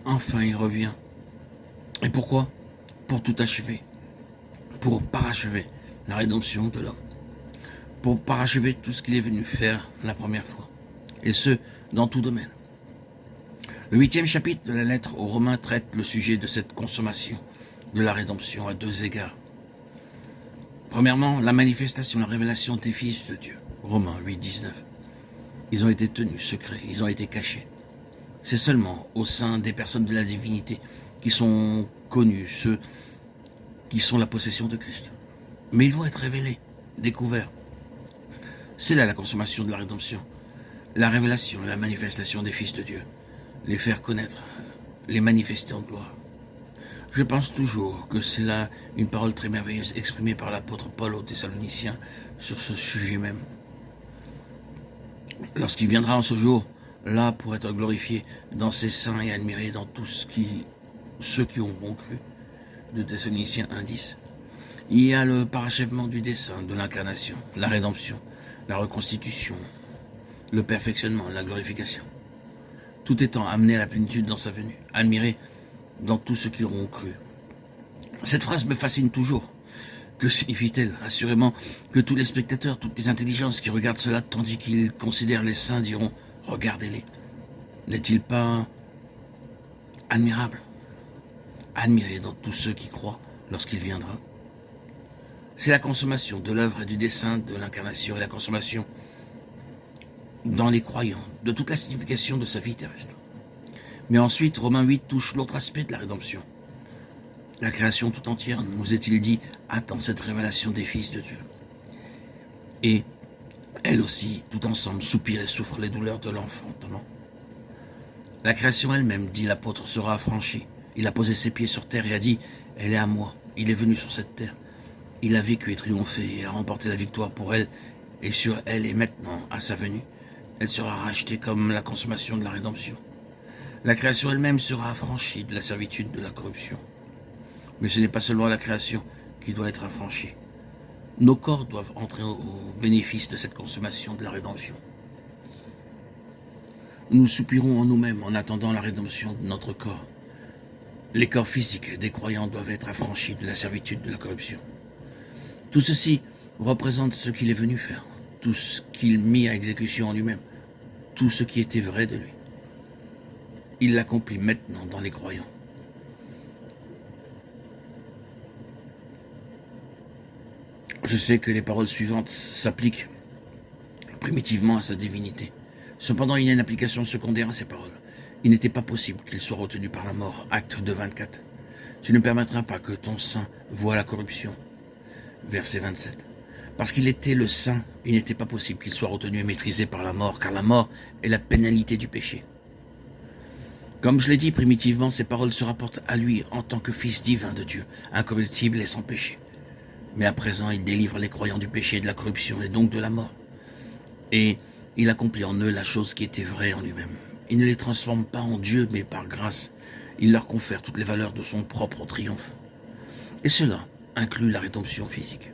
Enfin, il revient. Et pourquoi? Pour tout achever. Pour parachever la rédemption de l'homme. Pour parachever tout ce qu'il est venu faire la première fois. Et ce, dans tout domaine. Le 8e chapitre de la lettre aux Romains traite le sujet de cette consommation de la rédemption à deux égards. Premièrement, la manifestation, la révélation des fils de Dieu. Romains 8, 19. Ils ont été tenus secrets, ils ont été cachés. C'est seulement au sein des personnes de la divinité qui sont connus, ceux qui sont la possession de Christ. Mais ils vont être révélés, découverts. C'est là la consommation de la rédemption, la révélation et la manifestation des fils de Dieu. Les faire connaître, les manifester en gloire. Je pense toujours que c'est là une parole très merveilleuse exprimée par l'apôtre Paul aux Thessaloniciens sur ce sujet même. Lorsqu'il viendra en ce jour, là pour être glorifié dans ses saints et admiré dans tous ceux qui auront cru, de Thessaloniciens 1.10. Il y a le parachèvement du dessein, de l'incarnation, la rédemption, la reconstitution, le perfectionnement, la glorification. Tout étant amené à la plénitude dans sa venue, admiré dans tous ceux qui auront cru. Cette phrase me fascine toujours. Que signifie-t-elle? Assurément que tous les spectateurs, toutes les intelligences qui regardent cela tandis qu'ils considèrent les saints diront « Regardez-les ». N'est-il pas admirable? Admiré dans tous ceux qui croient lorsqu'il viendra. C'est la consommation de l'œuvre et du dessein de l'incarnation et la consommation dans les croyants de toute la signification de sa vie terrestre. Mais ensuite, Romains 8 touche l'autre aspect de la rédemption. La création tout entière, nous est-il dit, attend cette révélation des fils de Dieu. Et elle aussi, tout ensemble, soupire et souffre les douleurs de l'enfantement. La création elle-même, dit l'apôtre, sera affranchie. Il a posé ses pieds sur terre et a dit, elle est à moi. Il est venu sur cette terre. Il a vécu et triomphé et a remporté la victoire pour elle et sur elle. Et maintenant, à sa venue, elle sera rachetée comme la consommation de la rédemption. La création elle-même sera affranchie de la servitude de la corruption. Mais ce n'est pas seulement la création qui doit être affranchie. Nos corps doivent entrer au bénéfice de cette consommation de la rédemption. Nous soupirons en nous-mêmes en attendant la rédemption de notre corps. Les corps physiques des croyants doivent être affranchis de la servitude de la corruption. Tout ceci représente ce qu'il est venu faire, tout ce qu'il mit à exécution en lui-même, tout ce qui était vrai de lui. Il l'accomplit maintenant dans les croyants. Je sais que les paroles suivantes s'appliquent primitivement à sa divinité. Cependant, il y a une application secondaire à ces paroles. Il n'était pas possible qu'il soit retenu par la mort. Acte 2.24. Tu ne permettras pas que ton saint voie la corruption. Verset 27. Parce qu'il était le saint, il n'était pas possible qu'il soit retenu et maîtrisé par la mort, car la mort est la pénalité du péché. Comme je l'ai dit primitivement, ces paroles se rapportent à lui en tant que fils divin de Dieu, incorruptible et sans péché. Mais à présent, il délivre les croyants du péché et de la corruption, et donc de la mort. Et il accomplit en eux la chose qui était vraie en lui-même. Il ne les transforme pas en Dieu, mais par grâce, il leur confère toutes les valeurs de son propre triomphe. Et cela inclut la rédemption physique.